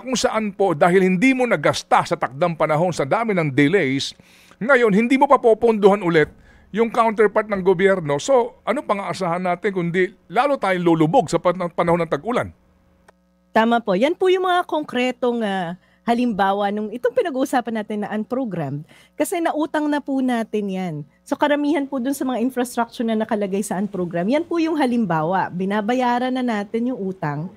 kung saan po dahil hindi mo nagasta sa takdang panahon sa dami ng delays, ngayon hindi mo pa popondohan ulit yung counterpart ng gobyerno. So ano pang aasahan natin kundi lalo tayong lulubog sa panahon ng tag-ulan? Tama po. Yan po yung mga konkretong halimbawa nung itong pinag-uusapan natin na unprogrammed. Kasi nautang na po natin yan. So karamihan po dun sa mga infrastructure na nakalagay sa unprogrammed, yan po yung halimbawa. Binabayaran na natin yung utang,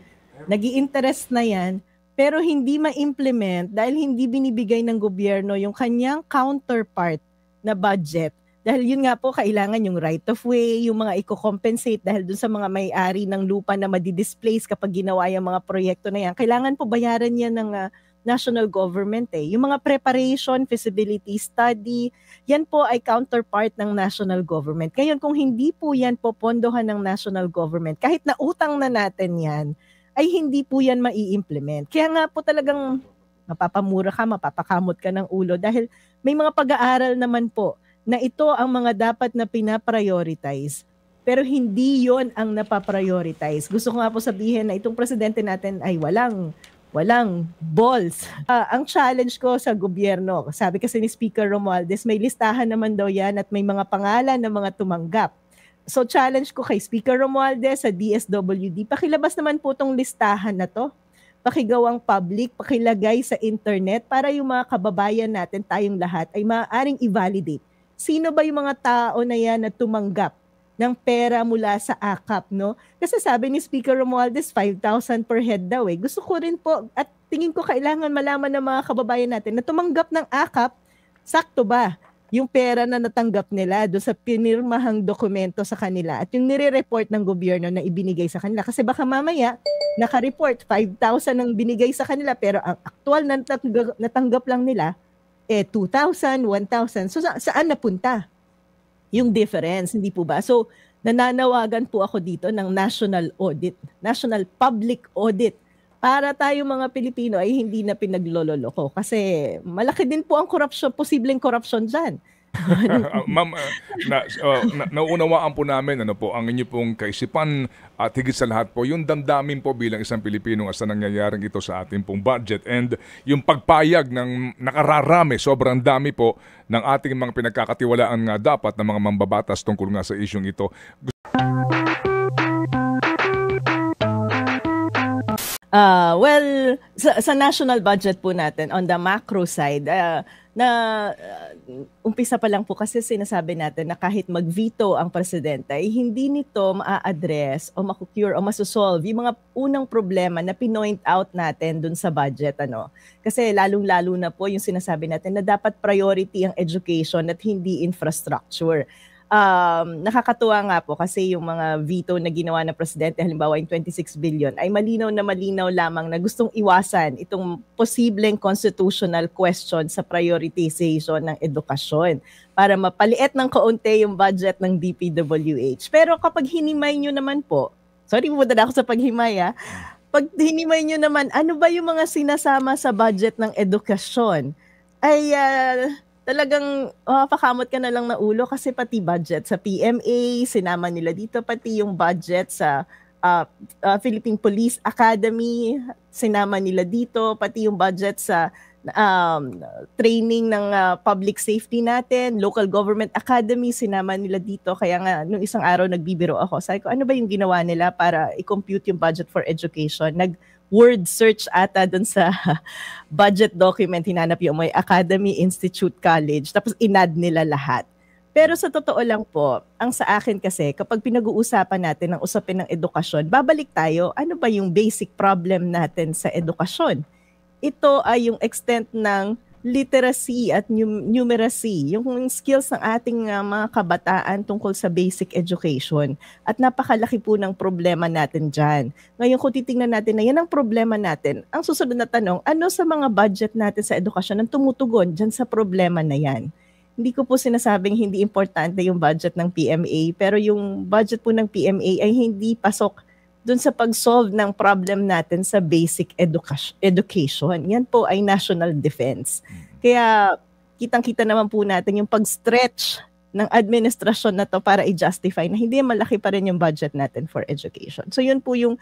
nag-i-interest na yan, pero hindi ma-implement dahil hindi binibigay ng gobyerno yung kanyang counterpart na budget. Dahil yun nga po, kailangan yung right of way, yung mga i-compensate dahil dun sa mga may-ari ng lupa na madi-displace kapag ginawa yung mga proyekto na yan. Kailangan po bayaran yan ng national government eh. Yung mga preparation, feasibility study, yan po ay counterpart ng national government. Ngayon, kung hindi po yan popondohan ng national government, kahit na utang na natin yan, ay hindi po yan mai-implement. Kaya nga po talagang mapapamura ka, mapapakamot ka ng ulo dahil may mga pag-aaral naman po na ito ang mga dapat na pinaprioritize. Pero hindi yon ang napaprioritize. Gusto ko nga po sabihin na itong presidente natin ay walang balls. Ang challenge ko sa gobyerno, sabi kasi ni Speaker Romualdez, may listahan naman daw yan at may mga pangalan ng mga tumanggap. So challenge ko kay Speaker Romualdez sa DSWD, pakilabas naman po tong listahan na to. Pakigawang public, pakilagay sa internet para yung mga kababayan natin, tayong lahat, ay maaaring i-validate. Sino ba yung mga tao na yan na tumanggap ng pera mula sa AKAP, no? Kasi sabi ni Speaker Romualdez, 5,000 per head daw eh. Gusto ko rin po, at tingin ko kailangan malaman ng mga kababayan natin na tumanggap ng AKAP, sakto ba yung pera na natanggap nila doon sa pinirmahang dokumento sa kanila at yung nire-report ng gobyerno na ibinigay sa kanila. Kasi baka mamaya, naka-report 5,000 ang binigay sa kanila pero ang aktual na natanggap lang nila, 2,000, 1,000. So saan napunta yung difference, hindi po ba? So nananawagan po ako dito ng national audit, national public audit, para tayo mga Pilipino ay hindi na pinaglololoko. Kasi malaki din po ang corruption, posibleng corruption dyan. Ma'am, naunawaan po namin ang inyo pong kaisipan at higit sa lahat po yung damdamin po bilang isang Pilipino sa nangyayaring ito sa ating pong budget and yung pagpayag ng nakararami, sobrang dami po ng ating mga pinagkakatiwalaan nga dapat ng mga mambabatas tungkol nga sa isyong ito. Well, sa national budget po natin, on the macro side, umpisa pa lang po kasi sinasabi natin na kahit mag-veto ang presidente, ay hindi nito ma-address o ma-cure o ma-solve yung mga unang problema na pinoint out natin dun sa budget. Kasi lalong-lalo na po yung sinasabi natin na dapat priority ang education at hindi infrastructure. Nakakatuwa nga po kasi yung mga veto na ginawa ng presidente, halimbawa yung 26 billion, ay malinaw lamang na gustong iwasan itong posibleng constitutional question sa prioritization ng edukasyon para mapaliit ng kaunti yung budget ng DPWH. Pero kapag hinimay nyo naman po, sorry pumunta na ako sa paghimay pag hinimay nyo naman, ano ba yung mga sinasama sa budget ng edukasyon, ay talagang pakamot ka na lang na ulo kasi pati budget sa PMA, sinama nila dito, pati yung budget sa Philippine Police Academy, sinama nila dito, pati yung budget sa training ng public safety natin, local government academy, sinama nila dito. Kaya nga, nung isang araw nagbibiro ako, sabi ko, ano ba yung ginawa nila para i-compute yung budget for education? Word search ata dun sa budget document, hinanap yung may Academy, Institute, College, tapos inad nila lahat. Pero sa totoo lang po, ang sa akin kasi, kapag pinag-uusapan natin ang usapin ng edukasyon, babalik tayo, ano ba yung basic problem natin sa edukasyon? Ito ay yung extent ng literacy at numeracy, yung skills ng ating mga kabataan tungkol sa basic education. At napakalaki po ng problema natin dyan. Ngayon kung titingnan natin na yan ang problema natin, ang susunod na tanong, ano sa mga budget natin sa edukasyon ang tumutugon dyan sa problema na yan? Hindi ko po sinasabing hindi importante yung budget ng PMA, pero yung budget po ng PMA ay hindi pasok dun sa pag-solve ng problem natin sa basic education. Yan po ay national defense. Kaya kitang-kita naman po natin yung pag-stretch ng administrasyon na to para i-justify na hindi malaki pa rin yung budget natin for education. So yun po yung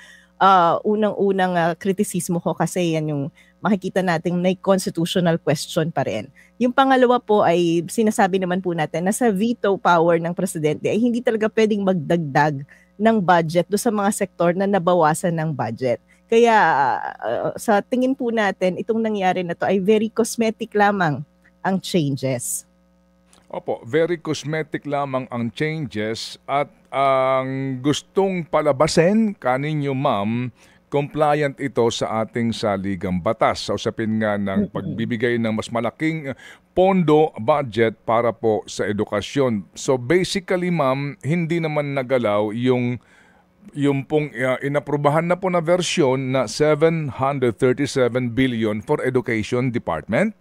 unang-unang kritisismo ko kasi yan yung makikita natin may constitutional question pa rin. Yung pangalawa po ay sinasabi naman po natin na sa veto power ng presidente ay hindi talaga pwedeng magdagdag ng budget do sa mga sektor na nabawasan ng budget. Kaya sa tingin po natin, itong nangyari na to ay very cosmetic lamang ang changes. Opo, very cosmetic lamang ang changes at ang gustong palabasin kaninyo ma'am, compliant ito sa ating saligang batas sa usapin nga ng pagbibigay ng mas malaking pondo budget para po sa edukasyon. So basically ma'am, hindi naman nagalaw yung pong inaprubahan na po na versyon na 737 billion for Education Department.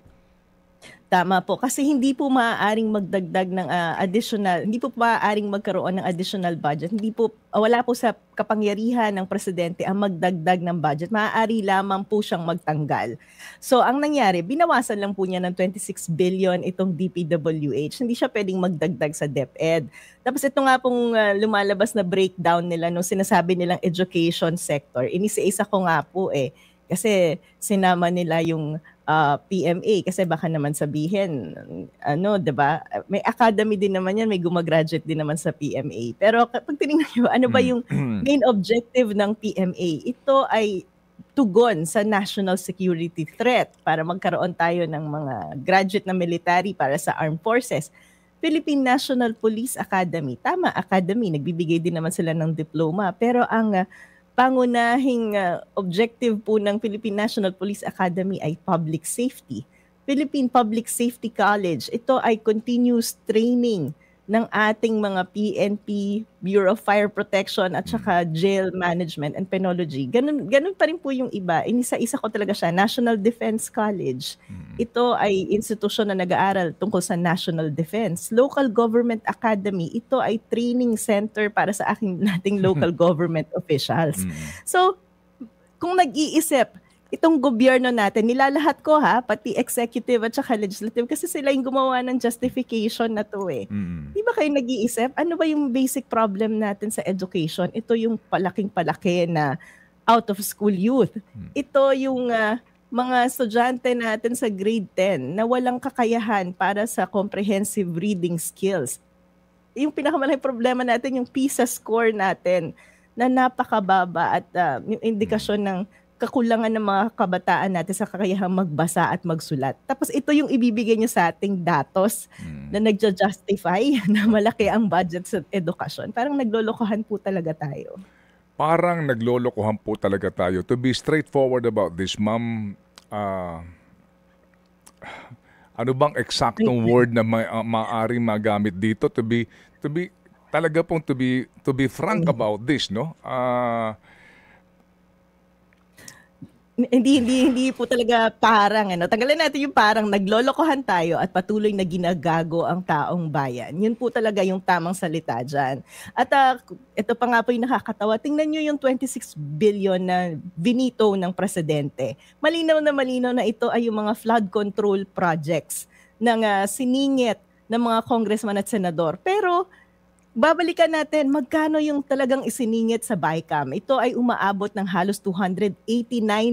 Tama po. Kasi hindi po maaaring magdagdag ng additional, hindi po maaaring magkaroon ng additional budget. Hindi po, wala po sa kapangyarihan ng presidente ang magdagdag ng budget. Maaari lamang po siyang magtanggal. So, ang nangyari, binawasan lang po niya ng 26 billion itong DPWH. Hindi siya pwedeng magdagdag sa DepEd. Tapos ito nga pong lumalabas na breakdown nila nung sinasabi nilang education sector. Inisa-isa ko nga po kasi sinama nila yung PMA kasi baka naman sabihin, 'di ba? May academy din naman yan, may gumagraduate din naman sa PMA. Pero kapag tinignan niyo, ano ba yung main objective ng PMA? Ito ay tugon sa national security threat para magkaroon tayo ng mga graduate na military para sa armed forces. Philippine National Police Academy, tama, academy, nagbibigay din naman sila ng diploma. Pero ang pangunahing objective po ng Philippine National Police Academy ay public safety. Philippine Public Safety College, ito ay continuous training ng ating mga PNP, Bureau of Fire Protection at saka Jail Management and Penology. Ganun pa rin po yung iba. Inisa-isa ko talaga siya. National Defense College. Ito ay institusyon na nag-aaral tungkol sa national defense. Local Government Academy, ito ay training center para sa nating local government officials. So, kung nag-iisip, itong gobyerno natin, nilalahat ko pati executive at saka legislative kasi sila yung gumawa ng justification na to Di ba kayo nag-iisip? Ano ba yung basic problem natin sa education? Ito yung palaking-palaki na out of school youth. Ito yung mga estudyante natin sa grade 10 na walang kakayahan para sa comprehensive reading skills. Yung pinakamalaking problema natin, yung PISA score natin na napakababa at yung indikasyon ng kakulangan ng mga kabataan natin sa kakayahang magbasa at magsulat. Tapos ito yung ibibigay niyo sa ating datos na nagja-justify na malaki ang budget sa edukasyon. Parang naglolokohan po talaga tayo. Parang naglolokohan po talaga tayo. To be straightforward about this, ma'am, ano bang eksaktong word na maaari magamit dito to be talaga pong to be frank about this, no? Hindi po talaga parang tanggalin natin yung parang naglolokohan tayo at patuloy na ginagago ang taong bayan. Yun po talaga yung tamang salita dyan. At ito pa nga po yung nakakatawa. Tingnan nyo yung 26 billion na binito ng presidente. Malinaw na ito ay yung mga flood control projects ng siningit ng mga congressman at senador. Pero babalikan natin, magkano yung talagang isiningit sa BICAM? Ito ay umaabot ng halos 289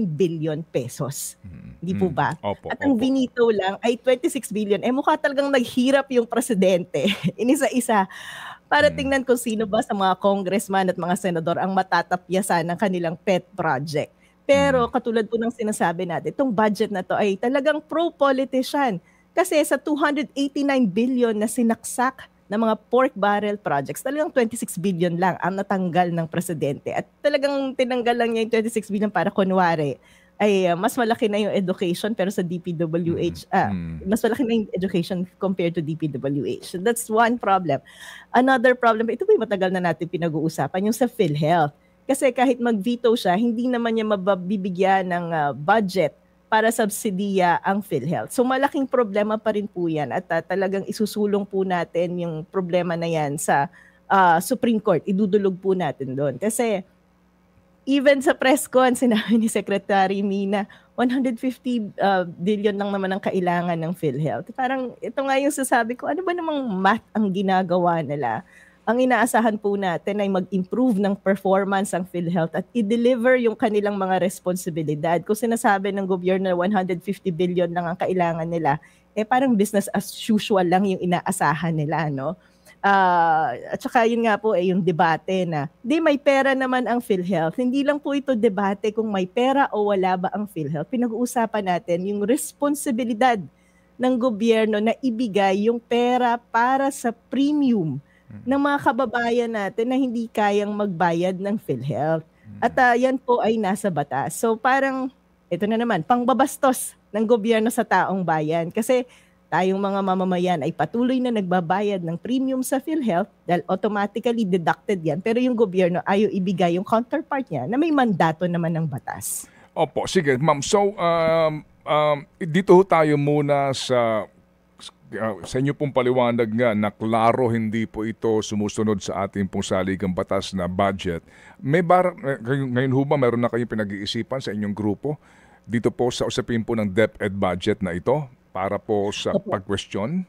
billion pesos. Di po ba? At ang binito lang ay 26 billion. Mukha talagang naghirap yung presidente. Inisa-isa. Para tingnan kung sino ba sa mga congressman at mga senador ang matatapyasan ng kanilang pet project. Pero katulad po ng sinasabi natin, itong budget na to ay talagang pro-politician. Kasi sa 289 billion na sinaksak ng mga pork barrel projects, talagang 26 billion lang ang natanggal ng presidente. At talagang tinanggal lang niya yung 26 billion para kunwari ay mas malaki na yung education pero sa DPWH, mas malaki na yung education compared to DPWH. So that's one problem. Another problem, ito po yung matagal na natin pinag-uusapan, yung sa PhilHealth. Kasi kahit mag-veto siya, hindi naman niya mabibigyan ng budget para subsidiya ang PhilHealth. So malaking problema pa rin po yan at talagang isusulong po natin yung problema na yan sa Supreme Court. Idudulog po natin doon. Kasi even sa press con, sinabi ni Secretary Mina, 150 billion lang naman ang kailangan ng PhilHealth. Parang ito nga yung sasabi ko, ano ba namang math ang ginagawa nila? ang inaasahan po natin ay mag-improve ng performance ang PhilHealth at i-deliver yung kanilang mga responsibilidad. Kung sinasabi ng gobyerno na 150 billion lang ang kailangan nila, parang business as usual lang yung inaasahan nila, no? At saka yun nga po yung debate na may pera naman ang PhilHealth. Hindi lang po ito debate kung may pera o wala ba ang PhilHealth. Pinag-uusapan natin yung responsibilidad ng gobyerno na ibigay yung pera para sa premium ng mga kababayan natin na hindi kayang magbayad ng PhilHealth. At yan po ay nasa batas. So parang, ito na naman, pangbabastos ng gobyerno sa taong bayan. Kasi tayong mga mamamayan ay patuloy na nagbabayad ng premium sa PhilHealth dahil automatically deducted yan. Pero yung gobyerno ayaw ibigay yung counterpart niya na may mandato naman ng batas. Opo, sige ma'am. So, dito tayo muna sa inyo pong paliwanag nga na klaro hindi po ito sumusunod sa ating pong saligang batas na budget. Ngayon ho ba meron na kayong pinag-iisipan sa inyong grupo dito po sa usapin po ng DepEd budget na ito para po sa pag-question?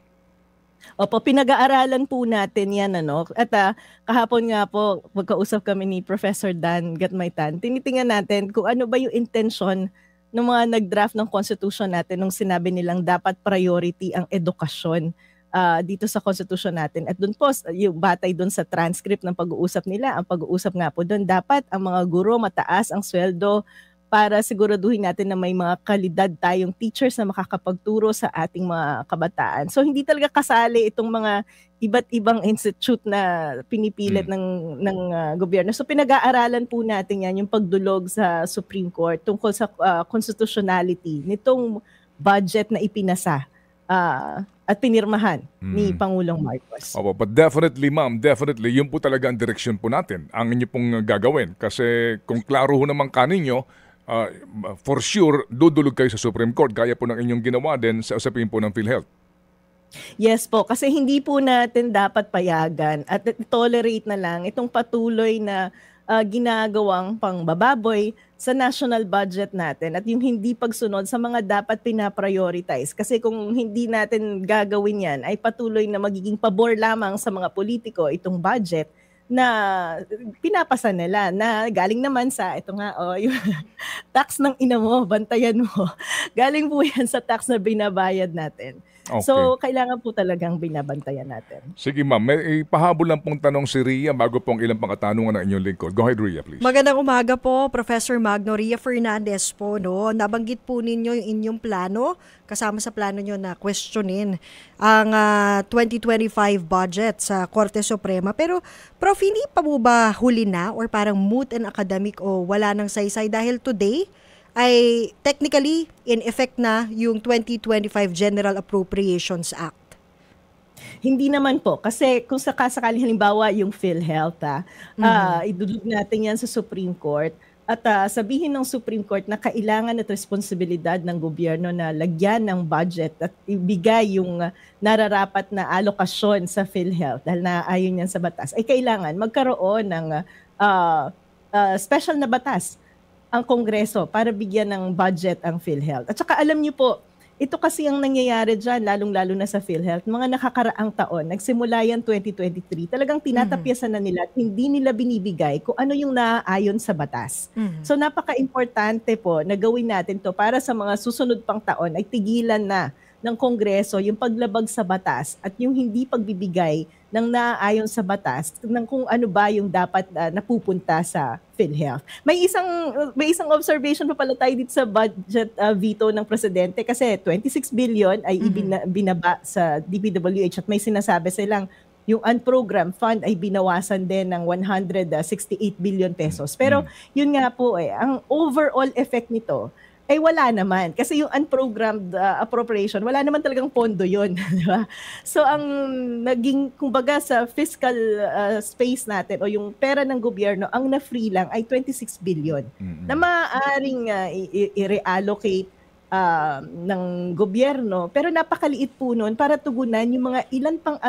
Opo, pinag-aaralan po natin yan, ano? At kahapon nga po, magkausap kami ni Professor Dan Gatmaytan, tinitingnan natin kung ano ba yung intention ng mga nag-draft ng Constitution natin nung sinabi nilang dapat priority ang edukasyon dito sa Constitution natin. At doon po, yung batay doon sa transcript ng pag-uusap nila, ang pag-uusap nga po doon, dapat ang mga guro mataas ang sweldo para siguraduhin natin na may mga kalidad tayong teachers na makakapagturo sa ating mga kabataan. So hindi talaga kasali itong mga iba't ibang institute na pinipilit ng gobyerno. So pinag-aaralan po natin yan, yung pagdulog sa Supreme Court tungkol sa constitutionality nitong budget na ipinasa at pinirmahan ni Pangulong Marcos. Opo, but definitely ma'am, definitely, yun po talaga ang direksyon po natin, ang inyo pong gagawin. Kasi kung klaro ho naman kaninyo, for sure, dudulog kayo sa Supreme Court, gaya po ng inyong ginawa din sa usapin po ng PhilHealth. Yes po, kasi hindi po natin dapat payagan at tolerate na lang itong patuloy na ginagawang pangbababoy sa national budget natin at yung hindi pagsunod sa mga dapat pinaprioritize. Kasi kung hindi natin gagawin yan, ay patuloy na magiging pabor lamang sa mga politiko itong budget na pinapasa nila na galing naman sa ito nga yung tax ng ina mo, bantayan mo. Galing po yan sa tax na binabayad natin. Okay. So, kailangan po talagang binabantayan natin. Sige ma'am, may pahabol lang pong tanong si Ria bago pong ilang pang katanungan ng inyong lingkod. Go ahead Ria, please. Magandang umaga po, Professor Magno. Ria Fernandez po. No? Nabanggit po ninyo yung inyong plano, kasama sa plano nyo na questionin ang 2025 budget sa Korte Suprema. Pero Prof, hindi pa po ba huli na or parang moot and academic o wala nang saysay dahil today ay technically in effect na yung 2025 General Appropriations Act? Hindi naman po. Kasi kung sakasakali halimbawa yung PhilHealth, idudug natin yan sa Supreme Court at sabihin ng Supreme Court na kailangan at responsibilidad ng gobyerno na lagyan ng budget at ibigay yung nararapat na alokasyon sa PhilHealth dahil naayon yan sa batas, ay kailangan magkaroon ng special na batas ang Kongreso para bigyan ng budget ang PhilHealth. At saka alam niyo po, ito kasi ang nangyayari dyan, lalong-lalo na sa PhilHealth, mga nakakaraang taon, nagsimula yan 2023, talagang tinatapyasan na nila at hindi nila binibigay kung ano yung naaayon sa batas. So napaka-importante po na gawin natin to para sa mga susunod pang taon ay tigilan na ng Kongreso yung paglabag sa batas at yung hindi pagbibigay ng naaayon sa batas ng kung ano ba yung dapat napupunta sa PhilHealth. May isang observation pa pala tayo dito sa budget veto ng presidente kasi 26 billion ay binaba sa DPWH at may sinasabi silang yung unprogrammed fund ay binawasan din ng 168 billion pesos. Pero yun nga po ang overall effect nito ay wala naman. Kasi yung unprogrammed appropriation, wala naman talagang pondo yun. Diba? So ang naging, kumbaga sa fiscal space natin o yung pera ng gobyerno, ang na-free lang ay 26 billion na maaaring i-reallocate ng gobyerno. Pero napakaliit po nun para tugunan yung mga ilan pang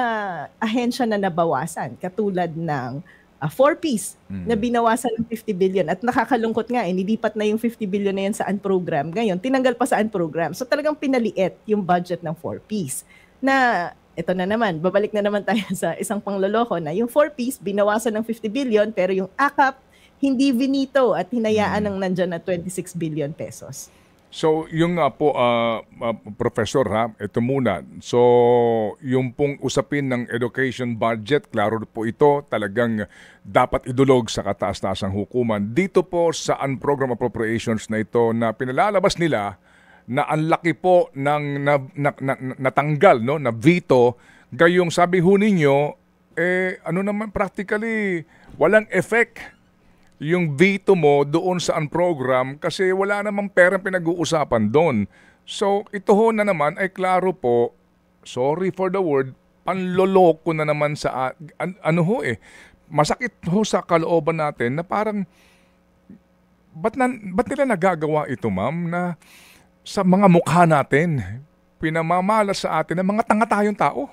ahensya na nabawasan. Katulad ng 4Ps na binawasan ng 50 billion. At nakakalungkot nga, nilipat na yung 50 billion na yan sa unprogram. Ngayon, tinanggal pa sa unprogram. So talagang pinaliit yung budget ng 4Ps. Na ito na naman, babalik na naman tayo sa isang pangloloko na yung 4Ps binawasan ng 50 billion pero yung AKAP hindi vinito at hinayaan ng nandyan na 26 billion pesos. So, yung nga po, Professor, ha, ito muna. So, yung pong usapin ng education budget, klaro po ito, talagang dapat idulog sa kataas-taasang hukuman. Dito po sa unprogram appropriations na ito na pinalalabas nila na ang laki po ng natanggal, no, na veto, gayong sabi ho ninyo, ano naman practically, walang effect yung veto mo doon sa program kasi wala namang perang pinag-uusapan doon. So, ito ho na naman ay klaro po, sorry for the word, panloloko na naman sa, masakit ho sa kalooban natin na parang, ba't nila nagagawa ito, ma'am, na sa mga mukha natin, pinamamala sa atin na mga tanga tayong tao?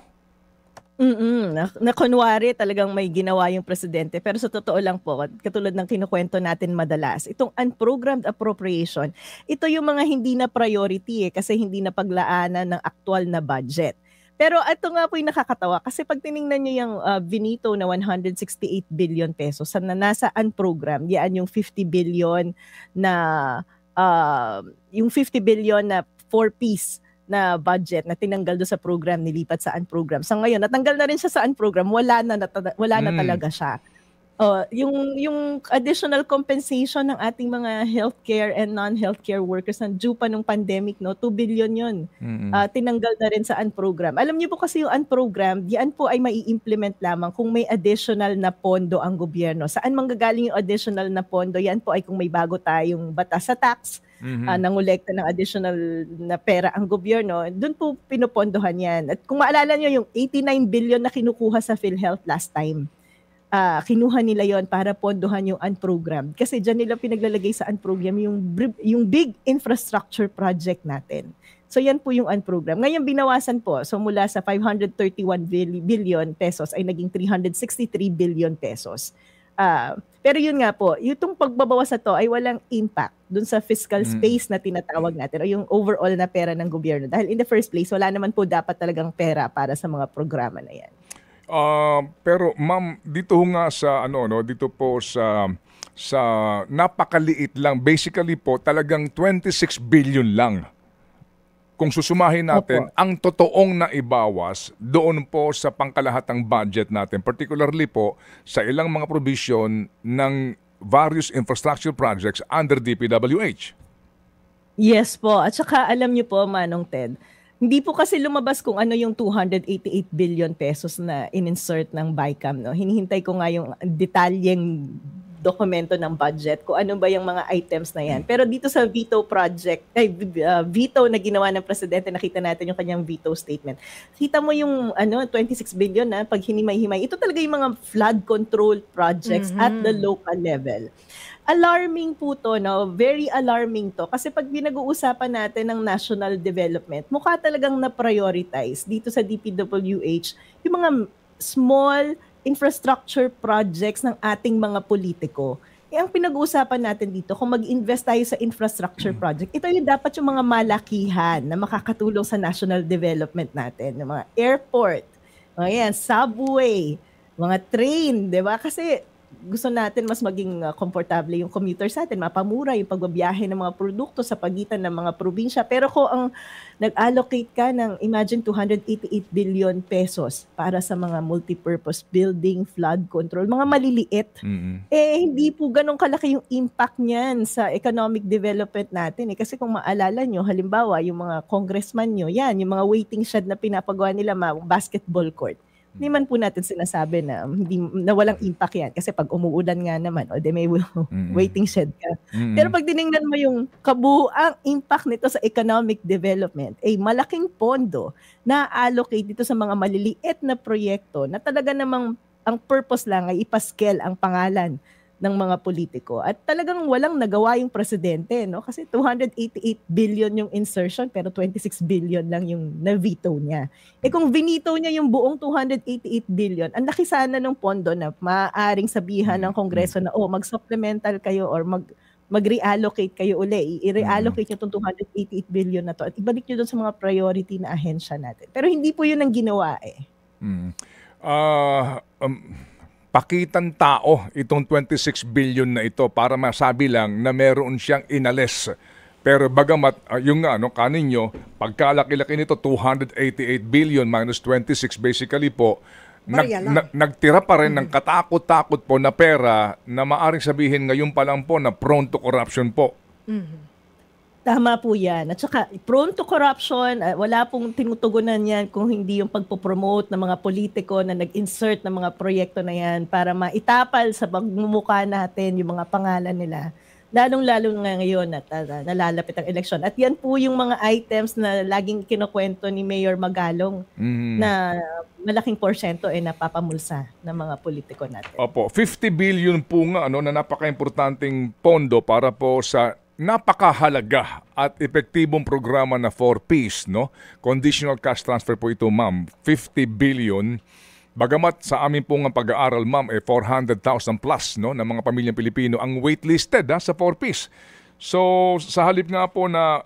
Na kunwari talagang may ginawa yung presidente. Pero sa totoo lang po, katulad ng kinukwento natin madalas, itong unprogrammed appropriation, ito yung mga hindi na priority kasi hindi na paglaanan ng aktual na budget. Pero ito nga po yung nakakatawa kasi pag tiningnan nyo yung vinito na 168 billion pesos na nasa unprogrammed, yan yung 50 billion na yung 50 billion na 4-piece na budget na tinanggal do sa program, nilipat sa unprogram. Sa ngayon, natanggal na rin siya sa unprogram, wala na talaga siya. Yung additional compensation ng ating mga healthcare and non-healthcare workers na due pa nung pandemic, no, 2 billion yun. Tinanggal na rin sa unprogram. Alam niyo po kasi yung unprogram, yan po ay mai-implement lamang kung may additional na pondo ang gobyerno. Saan manggagaling yung additional na pondo? Yan po ay kung may bago tayong batas sa tax, nangolekta ng additional na pera ang gobyerno, doon po pinupondohan yan. At kung maalala nyo, yung 89 billion na kinukuha sa PhilHealth last time, kinuha nila yon para pondohan yung unprogrammed. Kasi dyan nila pinaglalagay sa unprogram yung big infrastructure project natin. So yan po yung unprogrammed. Ngayon binawasan po. So mula sa 531 billion pesos ay naging 363 billion pesos. Pero yun nga po, yung pagbabawas na to ay walang impact dun sa fiscal space na tinatawag natin o yung overall na pera ng gobyerno. Dahil in the first place, wala naman po dapat talagang pera para sa mga programa na yan. Pero ma'am, dito nga sa dito po sa napakaliit lang. Basically po, talagang 26 billion lang. Kung susumahin natin, ang totoong naibawas doon po sa pangkalahatang budget natin, particularly po sa ilang mga provision ng various infrastructure projects under DPWH. Yes po. At saka alam niyo po, Manong Ted, hindi po kasi lumabas kung ano yung 288 billion pesos na in-insert ng BICAM. No? Hinihintay ko nga yung detalyeng dokumento ng budget, kung ano ba yung mga items na yan. Pero dito sa veto project, veto na ginawa ng presidente, nakita natin yung kanyang veto statement. Kita mo yung 26 billion na pag hinimay-himay. Ito talaga yung mga flood control projects at the local level. Alarming po to, no? Very alarming to. Kasi pag pinag-uusapan natin ng national development, mukha talagang na-prioritize dito sa DPWH yung mga small infrastructure projects ng ating mga politiko. Ang pinag-uusapan natin dito, kung mag-invest tayo sa infrastructure project, ito yung dapat yung mga malakihan na makakatulong sa national development natin. Yung mga airport, subway, mga train, di ba? Kasi gusto natin mas maging komportable yung commuter sa atin, mapamura yung pagbabiyahe ng mga produkto sa pagitan ng mga probinsya. Pero kung ang nag-allocate ka ng, imagine, 288 billion pesos para sa mga multipurpose building, flood control, mga maliliit, hindi po ganun kalaki yung impact niyan sa economic development natin. Kasi kung maalala nyo, halimbawa, yung mga congressman nyo, yan, yung mga waiting shed na pinapagawa nila, basketball court. Hindi man po natin sinasabi na walang impact yan. Kasi pag umuulan nga naman, may waiting shed ka. Pero pag diningnan mo yung kabuuang impact nito sa economic development, malaking pondo na allocate dito sa mga maliliit na proyekto na talaga namang ang purpose lang ay ipascale ang pangalan ng mga politiko. At talagang walang nagawa yung presidente, no? Kasi 288 billion yung insertion pero 26 billion lang yung na-veto niya. Kung vinito niya yung buong 288 billion, ang laki sana ng pondo na maaaring sabihan ng Kongreso na mag-supplemental kayo or mag-reallocate kayo uli. I-reallocate nyo itong 288 billion na to at ibalik nyo doon sa mga priority na ahensya natin. Pero hindi po yun ang ginawa eh. Pakitang tao itong 26 billion na ito para masabi lang na meron siyang inalis. Pero bagamat, yung kaninyo, pagkalaki-laki nito, 288 billion minus 26 basically po, nagtira pa rin ng katakot-takot po na pera na maaring sabihin ngayon pa lang po na prone to corruption po. Tama po yan. At saka, prone to corruption, wala pong tinutugunan yan kung hindi yung pagpopromote ng mga politiko na nag-insert ng mga proyekto na yan para maitapal sa pagmumukha natin yung mga pangalan nila. Lalong-lalo nga ngayon at nalalapit ang eleksyon. At yan po yung mga items na laging kinukwento ni Mayor Magalong na malaking porsyento ay napapamulsa ng mga politiko natin. Opo, 50 billion po nga na napaka-importanting pondo para po sa napakahalaga at epektibong programa na 4Ps, Conditional cash transfer po ito, ma'am. 50 billion. Bagamat sa amin pong pag-aaral, ma'am, 400,000 plus ng mga pamilyang Pilipino ang waitlisted sa 4Ps. So, sa halip nga po na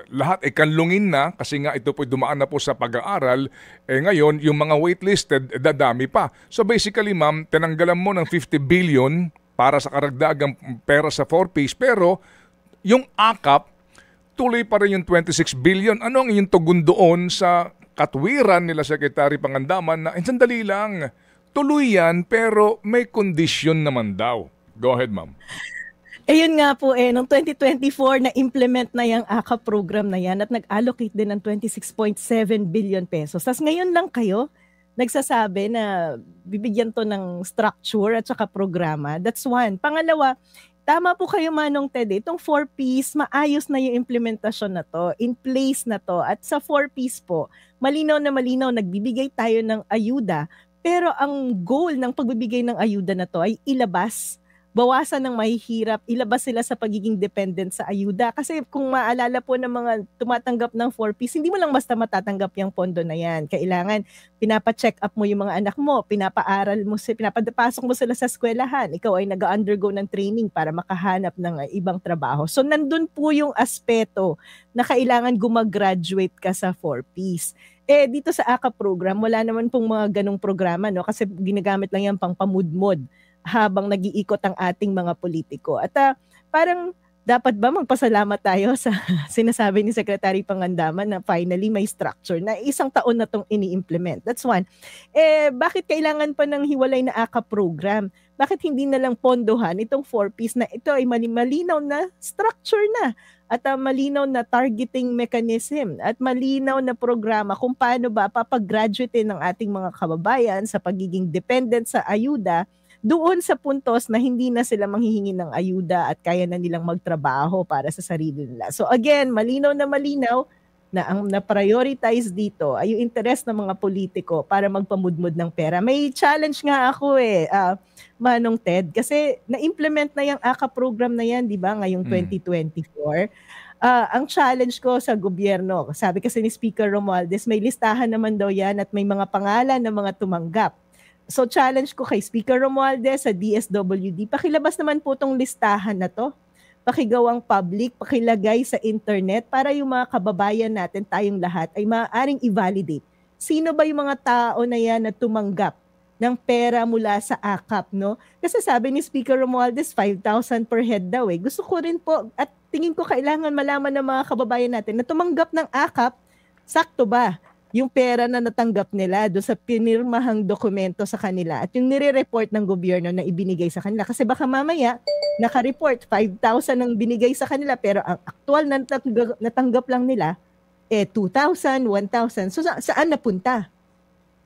lahat kanlungin na, kasi nga ito po dumaan na po sa pag-aaral, ngayon, yung mga waitlisted, dadami pa. So, basically, ma'am, tinanggalan mo ng 50 billion para sa karagdagang pera sa 4Ps, pero yung akap, tuloy pa rin yung 26 billion. Ano ang iyong tugon doon sa katwiran nila Secretary Pangandaman na sandali lang, tuloy yan pero may condition naman daw. Go ahead, ma'am. Ayun nga po noong 2024 na-implement na yung AKAP program na yan at nag-allocate din ng 26.7 billion pesos. Tapos ngayon lang kayo nagsasabi na bibigyan to ng structure at saka programa. That's one. Pangalawa, tama po kayo, Manong Ted. Itong 4Ps, maayos na yung implementasyon na to, in place na to. At sa 4Ps po, malinaw na malinaw, nagbibigay tayo ng ayuda. Pero ang goal ng pagbibigay ng ayuda na to ay ilabas, bawasan ng mahihirap, ilabas sila sa pagiging dependent sa ayuda. Kasi kung maalala po ng mga tumatanggap ng 4Ps, hindi mo lang basta matatanggap yung pondo na yan. Kailangan pinapa-check up mo yung mga anak mo, pinapaaral mo, pinapadapasok mo sila sa eskwelahan. Ikaw ay nag-undergo ng training para makahanap ng ibang trabaho. So nandun po yung aspeto na kailangan gumagraduate ka sa 4Ps. Dito sa AKAP program, wala naman pong mga ganong programa, kasi ginagamit lang yan pang pamudmod habang nag-iikot ang ating mga politiko. At parang dapat ba magpasalamat tayo sa sinasabi ni Secretary Pangandaman na finally may structure na isang taon na itong ini-implement. That's one. Bakit kailangan pa ng hiwalay na AKAP program? Bakit hindi na lang pondohan itong 4Ps na ito ay malinaw na structure na at malinaw na targeting mechanism at malinaw na programa kung paano ba papag-graduate ng ating mga kababayan sa pagiging dependent sa ayuda doon sa puntos na hindi na sila manghihingi ng ayuda at kaya na nilang magtrabaho para sa sarili nila. So again, malinaw na ang na-prioritize dito ay yung interest ng mga politiko para magpamudmod ng pera. May challenge nga ako Manong Ted, kasi na-implement na yung AKAP program na yan, di ba, ngayong 2024. Ang challenge ko sa gobyerno, sabi kasi ni Speaker Romualdez, may listahan naman daw yan at may mga pangalan ng mga tumanggap. So challenge ko kay Speaker Romualdez sa DSWD, pakilabas naman po tong listahan na to. Pakigawang public, pakilagay sa internet para yung mga kababayan natin, tayong lahat, ay maaaring i-validate. Sino ba yung mga tao na yan na tumanggap ng pera mula sa AKAP, Kasi sabi ni Speaker Romualdez, 5,000 per head daw. Gusto ko rin po, at tingin ko kailangan malaman ng mga kababayan natin na tumanggap ng AKAP, sakto ba yung pera na natanggap nila doon sa pinirmahang dokumento sa kanila at yung nire-report ng gobyerno na ibinigay sa kanila. Kasi baka mamaya, naka-report 5,000 ang binigay sa kanila pero ang aktual na natanggap lang nila, 2,000, 1,000. So saan napunta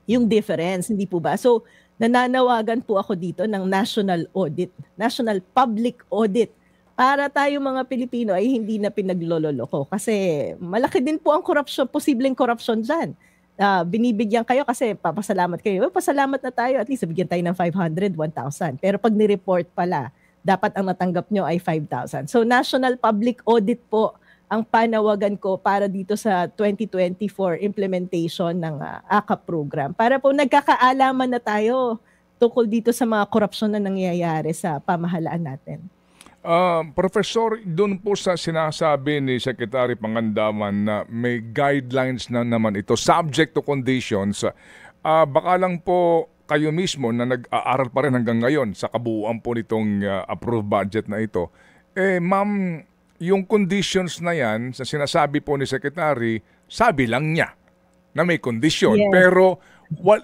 yung difference, hindi po ba? So nananawagan po ako dito ng national audit, national public audit, para tayo mga Pilipino ay hindi na pinaglololoko. Kasi malaki din po ang corruption, posibleng corruption dyan. Binibigyan kayo kasi papasalamat kayo. Pasalamat na tayo, at least bigyan tayo ng 500, 1,000. Pero pag nireport pala, dapat ang natanggap nyo ay 5,000. So national public audit po ang panawagan ko para dito sa 2024 implementation ng AKAP program. Para po nagkakaalaman na tayo tungkol dito sa mga korupsyon na nangyayari sa pamahalaan natin. Professor, doon po sa sinasabi ni Secretary Pangandaman na may guidelines na naman ito, subject to conditions, baka lang po kayo mismo na nag-aaral pa rin hanggang ngayon sa kabuuan po nitong approved budget na ito. Ma'am, yung conditions na yan, sa sinasabi po ni Secretary, sabi lang niya na may condition. Yes. Pero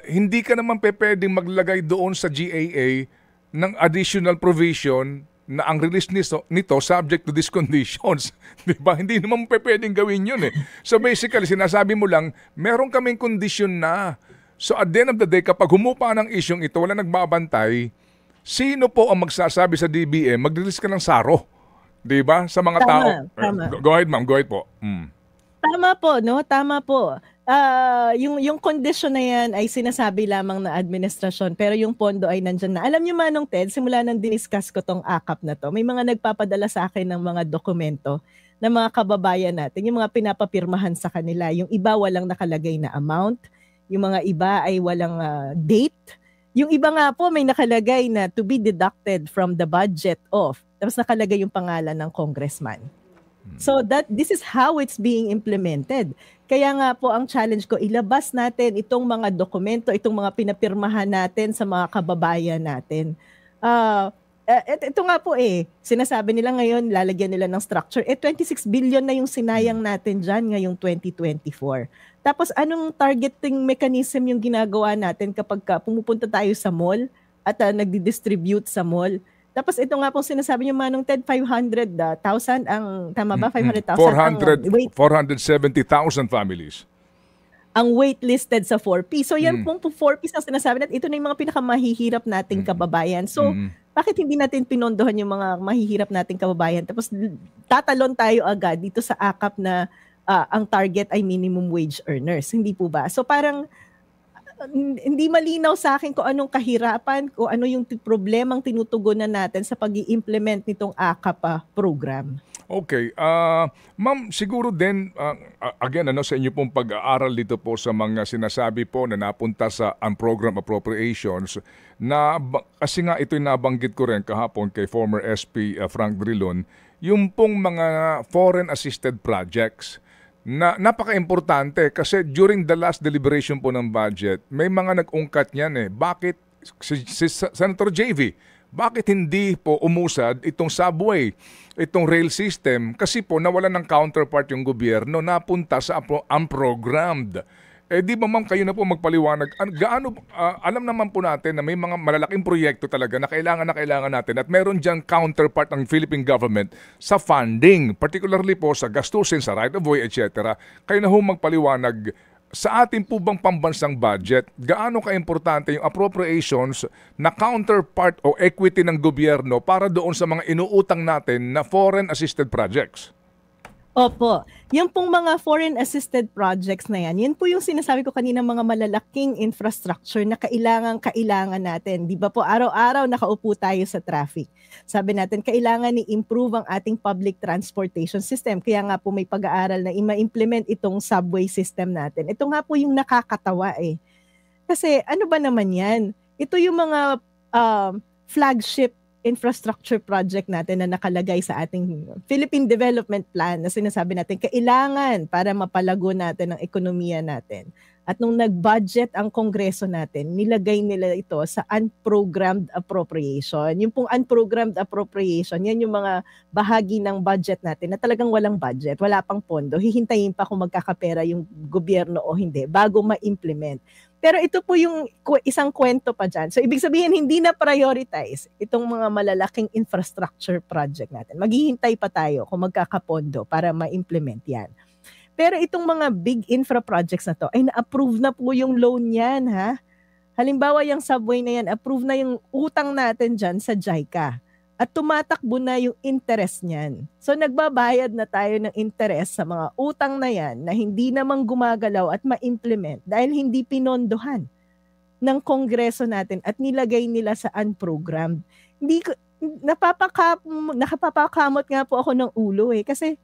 hindi ka naman pwedeng maglagay doon sa GAA ng additional provision na ang release nito subject to these conditions. Diba? Hindi naman pwedeng gawin yun eh. So basically, sinasabi mo lang, meron kaming condition na. So at the end of the day, kapag humupa ng isyong ito, wala nagbabantay, sino po ang magsasabi sa DBM, mag-release ka ng SARO? Diba? Sa mga Tama, tao. tama. Go ahead, ma'am. Go ahead po. Tama po, no? Tama po. Yung condition na yan ay sinasabi lamang na administrasyon, pero yung pondo ay nandyan na. Alam niyo, Manong Ted, simula nang diniscuss ko tong AKAP na to, may mga nagpapadala sa akin ng mga dokumento ng mga kababayan natin, yung mga pinapapirmahan sa kanila. Yung iba walang nakalagay na amount, yung mga iba ay walang date. Yung iba nga po may nakalagay na to be deducted from the budget of, tapos nakalagay yung pangalan ng congressman. So this is how it's being implemented. Kaya nga po ang challenge ko, ilabas natin itong mga dokumento, itong mga pinapirmahan natin sa mga kababayan natin. Ito nga po sinasabi nila ngayon, lalagyan nila ng structure. 26 billion na yung sinayang natin dyan ngayong 2024. Tapos anong targeting mechanism yung ginagawa natin kapag pumupunta tayo sa mall at nagdi-distribute sa mall? Tapos ito nga pong sinasabi niyo, Manong Ted, 500,000 ang, tama ba? 500,000 470,000 families. Ang waitlisted sa 4P. So yan pong 4Ps ang sinasabi natin, ito na yung mga pinakamahihirap nating kababayan. So bakit hindi natin pinondohan yung mga mahihirap nating kababayan? Tapos tatalon tayo agad dito sa AKAP na ang target ay minimum wage earners. Hindi po ba? So parang hindi malinaw sa akin kung anong kahirapan, kung ano yung problemang tinutugunan natin sa pag-i-implement nitong AKAP program. Okay. Ma'am, siguro din, again, sa inyo pong pag-aaral dito po sa mga sinasabi po na napunta sa unprogrammed appropriations, kasi nga ito'y nabanggit ko rin kahapon kay former SP Frank Drilon, yung pong mga foreign assisted projects, na napaka-importante kasi during the last deliberation po ng budget, may mga nag-ungkat niyan Bakit si Senator JV, bakit hindi po umusad itong subway, itong rail system? Kasi po nawalan ng counterpart yung gobyerno, napunta sa unprogrammed. Di ba ma'am, kayo na po magpaliwanag, alam naman po natin na may mga malalaking proyekto talaga na kailangan natin at meron dyan counterpart ng Philippine government sa funding, particularly po sa gastusin, sa right of way, etc. Kayo na po magpaliwanag, sa ating po bang pambansang budget, gaano ka-importante yung appropriations na counterpart o equity ng gobyerno para doon sa mga inuutang natin na foreign assisted projects? Opo. Yung pong mga foreign assisted projects na yan, yun po yung sinasabi ko kanina, mga malalaking infrastructure na kailangan natin. Di ba po, araw-araw nakaupo tayo sa traffic. Sabi natin, kailangan i-improve ang ating public transportation system. Kaya nga po may pag-aaral na i-implement itong subway system natin. Ito nga po yung nakakatawa Kasi ano ba naman yan? Ito yung mga flagship infrastructure project natin na nakalagay sa ating Philippine Development Plan na sinasabi natin kailangan para mapalago natin ang ekonomiya natin. At nung nag-budget ang Kongreso natin, nilagay nila ito sa unprogrammed appropriation. Yung pong unprogrammed appropriation, yan yung mga bahagi ng budget natin na talagang walang budget, wala pang pondo. Hihintayin pa kung magkakapera yung gobyerno o hindi bago ma-implement. Pero ito po yung isang kwento pa dyan. So ibig sabihin, hindi na prioritize itong mga malalaking infrastructure project natin. Maghihintay pa tayo kung magkakapondo para ma-implement yan. Pero itong mga big infra projects na to, ay na-approve na po yung loan yan, ha? Halimbawa, yung subway na yan, approve na yung utang natin dyan sa JICA. At tumatakbo na yung interest niyan. So nagbabayad na tayo ng interest sa mga utang na yan na hindi naman gumagalaw at ma-implement dahil hindi pinondohan ng Kongreso natin at nilagay nila sa unprogrammed. Napapakamot nga po ako ng ulo kasi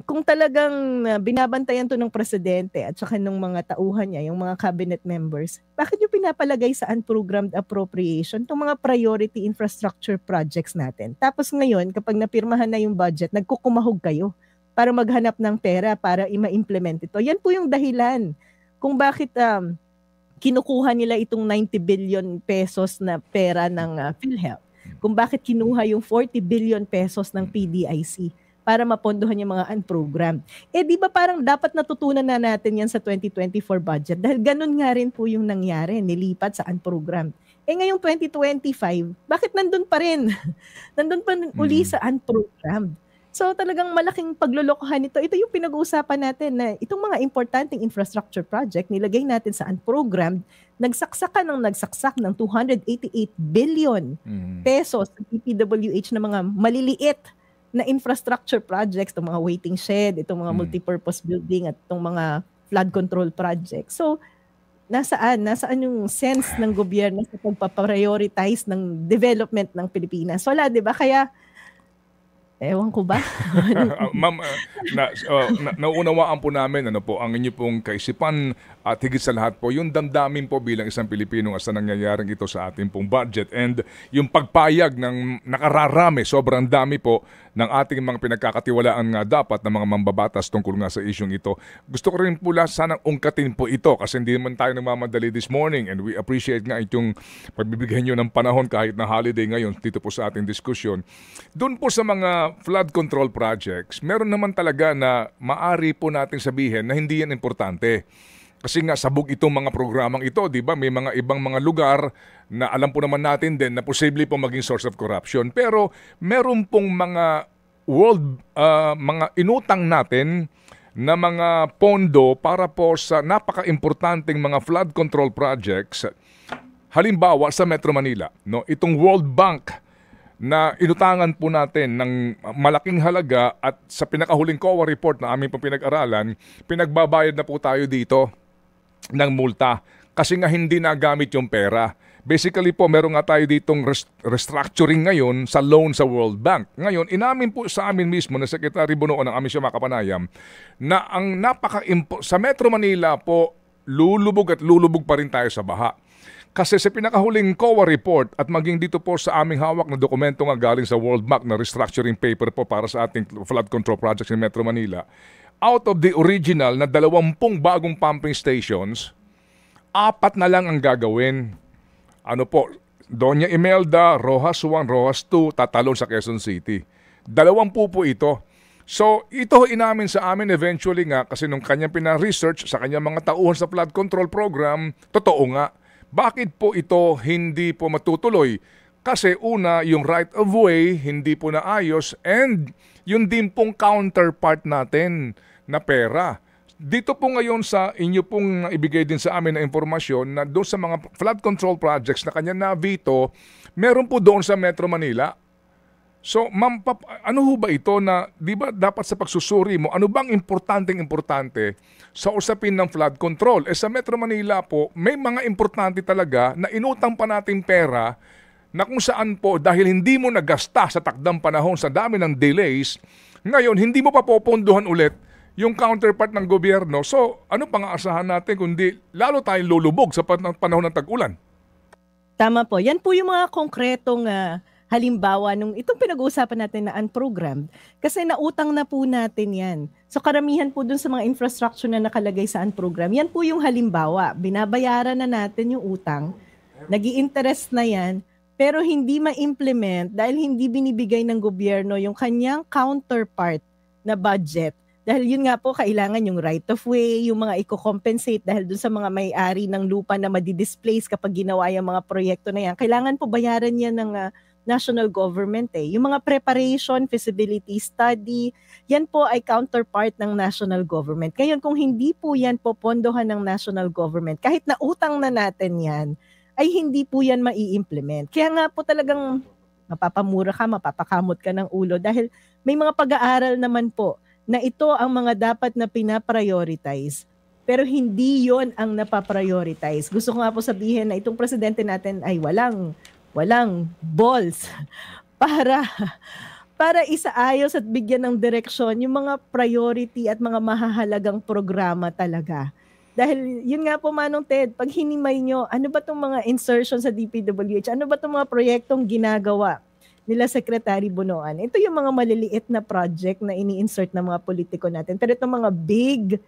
kung talagang binabantayan to ng presidente at saka ng mga tauhan niya, yung mga cabinet members, bakit yung pinapalagay sa unprogrammed appropriation itong mga priority infrastructure projects natin? Tapos ngayon, kapag napirmahan na yung budget, nagkukumahog kayo para maghanap ng pera para ma-implement ito. Yan po yung dahilan kung bakit kinukuha nila itong 90 billion pesos na pera ng PhilHealth. Kung bakit kinuha yung 40 billion pesos ng PDIC para mapondohan yung mga unprogrammed. Di ba parang dapat natutunan na natin yan sa 2024 budget dahil ganun nga rin po yung nangyari, nilipat sa unprogrammed. Ngayong 2025, bakit nandun pa rin? Nandun pa uli sa unprogrammed. So talagang malaking paglolokohan ito. Ito yung pinag-uusapan natin na itong mga importanteng infrastructure project, nilagay natin sa unprogrammed, nagsaksak ng 288 billion pesos sa DPWH na mga maliliit na infrastructure projects, itong mga waiting shed, itong mga multipurpose building at itong mga flood control projects. So, nasaan yung sense ng gobyerno sa pagpaprioritize ng development ng Pilipinas? Wala, di ba? Kaya, ewan ko ba? Ma'am, nauunawaan po namin ang inyo pong kaisipan at higit sa lahat po, yung damdamin po bilang isang Pilipino sa nangyayaring ito sa ating pong budget and yung pagpayag ng nakararami, sobrang dami po ng ating mga pinagkakatiwalaan nga dapat ng mga mambabatas tungkol nga sa isyong ito. Gusto ko rin po sanang ungkatin po ito kasi hindi naman tayo nagmamadali this morning and we appreciate nga itong pagbibigyan nyo ng panahon kahit na holiday ngayon dito po sa ating diskusyon. Doon po sa mga flood control projects, meron naman talaga na maari po natin sabihin na hindi yan importante. Kasi nga sabog itong mga programang ito, di ba? May mga ibang mga lugar na alam po naman natin din na posible po maging source of corruption. Pero meron pong mga mga inutang natin na mga pondo para po sa napaka-importanting mga flood control projects. Halimbawa sa Metro Manila, no? Itong World Bank na inutangan po natin ng malaking halaga at sa pinakahuling COA report na aming pong pinag-aralan, pinagbabayad na po tayo dito ng multa kasi nga hindi nagamit yung pera. Basically po, meron nga tayo ditong restructuring ngayon sa loan sa World Bank. Ngayon, inamin po sa amin mismo na Secretary Bonoan ng aming siya makapanayam na ang sa Metro Manila po, lulubog pa rin tayo sa baha. Kasi sa pinakahuling COA report at maging dito po sa aming hawak na dokumento nga galing sa World Bank na restructuring paper po para sa ating flood control projects in Metro Manila, out of the original na 20 bagong pumping stations, 4 na lang ang gagawin. Doña Imelda, Rojas 1, Rojas 2, tatalon sa Quezon City. 20 po ito. So, ito inamin sa amin eventually nga kasi nung kanyang pina-research sa kanyang mga tauhan sa flood control program, totoo nga. Bakit po ito hindi po matutuloy? Kasi una, yung right of way hindi po naayos and yun din pong counterpart natin na pera. Dito po ngayon sa inyo pong ibigay din sa amin na informasyon na doon sa mga flood control projects na kanya na veto, meron po doon sa Metro Manila. So, ma'am, ano ho ba ito na, di ba dapat sa pagsusuri mo, ano bang importante sa usapin ng flood control? Sa Metro Manila po, may mga importante talaga na inutang pa nating pera na kung saan po dahil hindi mo nagasta sa takdang panahon sa dami ng delays, ngayon hindi mo pa popondohan ulit yung counterpart ng gobyerno. So, ano pang aasahan natin kundi lalo tayong lulubog sa panahon ng tag-ulan? Tama po. Yan po yung mga konkretong halimbawa nung itong pinag-uusapan natin na unprogrammed kasi nautang na po natin yan. So karamihan po dun sa mga infrastructure na nakalagay sa unprogrammed, yan po yung halimbawa. Binabayaran na natin yung utang, nag-i-interest na yan, pero hindi ma-implement dahil hindi binibigay ng gobyerno yung kanyang counterpart na budget. Dahil yun nga po, kailangan yung right of way, yung mga i-compensate dahil dun sa mga may-ari ng lupa na madi-displace kapag ginawa yung mga proyekto na yan. Kailangan po bayaran yan ng national government Yung mga preparation, feasibility study, yan po ay counterpart ng national government. Ngayon, kung hindi po yan popondohan ng national government, kahit na utang na natin yan, ay hindi po yan mai-implement. Kaya nga po talagang mapapamura ka, mapapakamot ka ng ulo dahil may mga pag-aaral naman po na ito ang mga dapat na pinaprioritize. Pero hindi yon ang napaprioritize. Gusto ko nga po sabihin na itong presidente natin ay walang balls para para isaayos at bigyan ng direksyon yung mga priority at mga mahahalagang programa talaga. Dahil yun nga po Manong Ted, pag hinimay nyo, ano ba itong mga insertion sa DPWH? Ano ba itong mga proyektong ginagawa nila Secretary Bunoan? Ito yung mga maliliit na project na ini-insert ng mga politiko natin. Pero itong mga big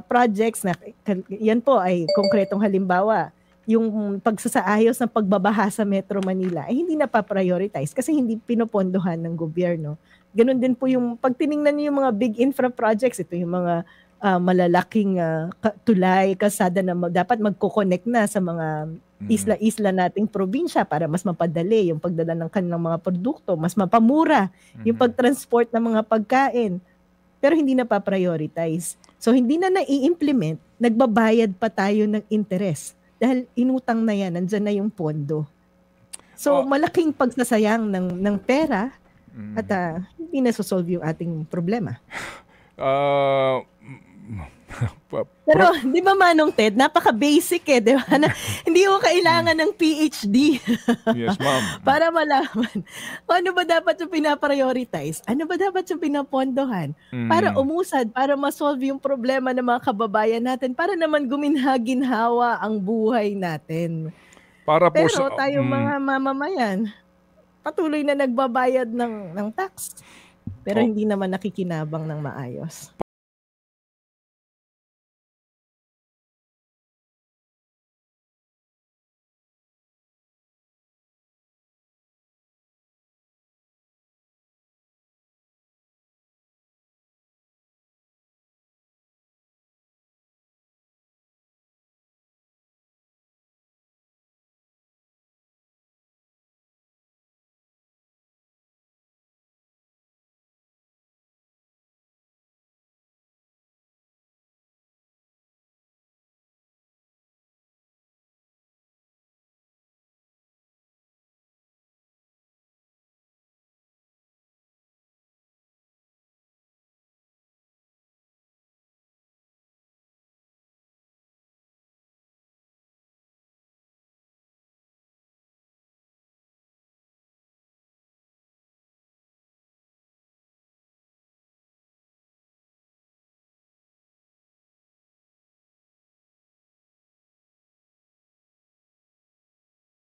projects na yan po ay konkretong halimbawa, yung pagsasaayos ng pagbabaha sa Metro Manila ay hindi na pa-prioritize kasi hindi pinopondohan ng gobyerno. Ganon din po yung pag tiningnan niyo yung mga big infra projects, ito yung mga malalaking tulay, kalsada na dapat magko-connect na sa mga isla-isla nating probinsya para mas mapadali yung pagdala ng kanilang mga produkto, mas mapamura yung pagtransport ng mga pagkain. Pero hindi na pa-prioritize. So hindi na nai-implement, nagbabayad pa tayo ng interest. Dahil inutang na yan, nandyan na yung pondo. So malaking pagsasayang ng pera at hindi na sosolve yung ating problema. Pero di ba Manong Ted, napaka-basic di ba? Hindi mo kailangan ng PhD. Yes, ma'am. Para malaman ano ba dapat yung pinaprioritize, ano ba dapat yung pinapondohan para umusad, para masolve yung problema ng mga kababayan natin, para naman guminha-ginhawa ang buhay natin. Para po Pero tayo mga mamamayan, patuloy na nagbabayad ng tax. Pero hindi naman nakikinabang ng maayos.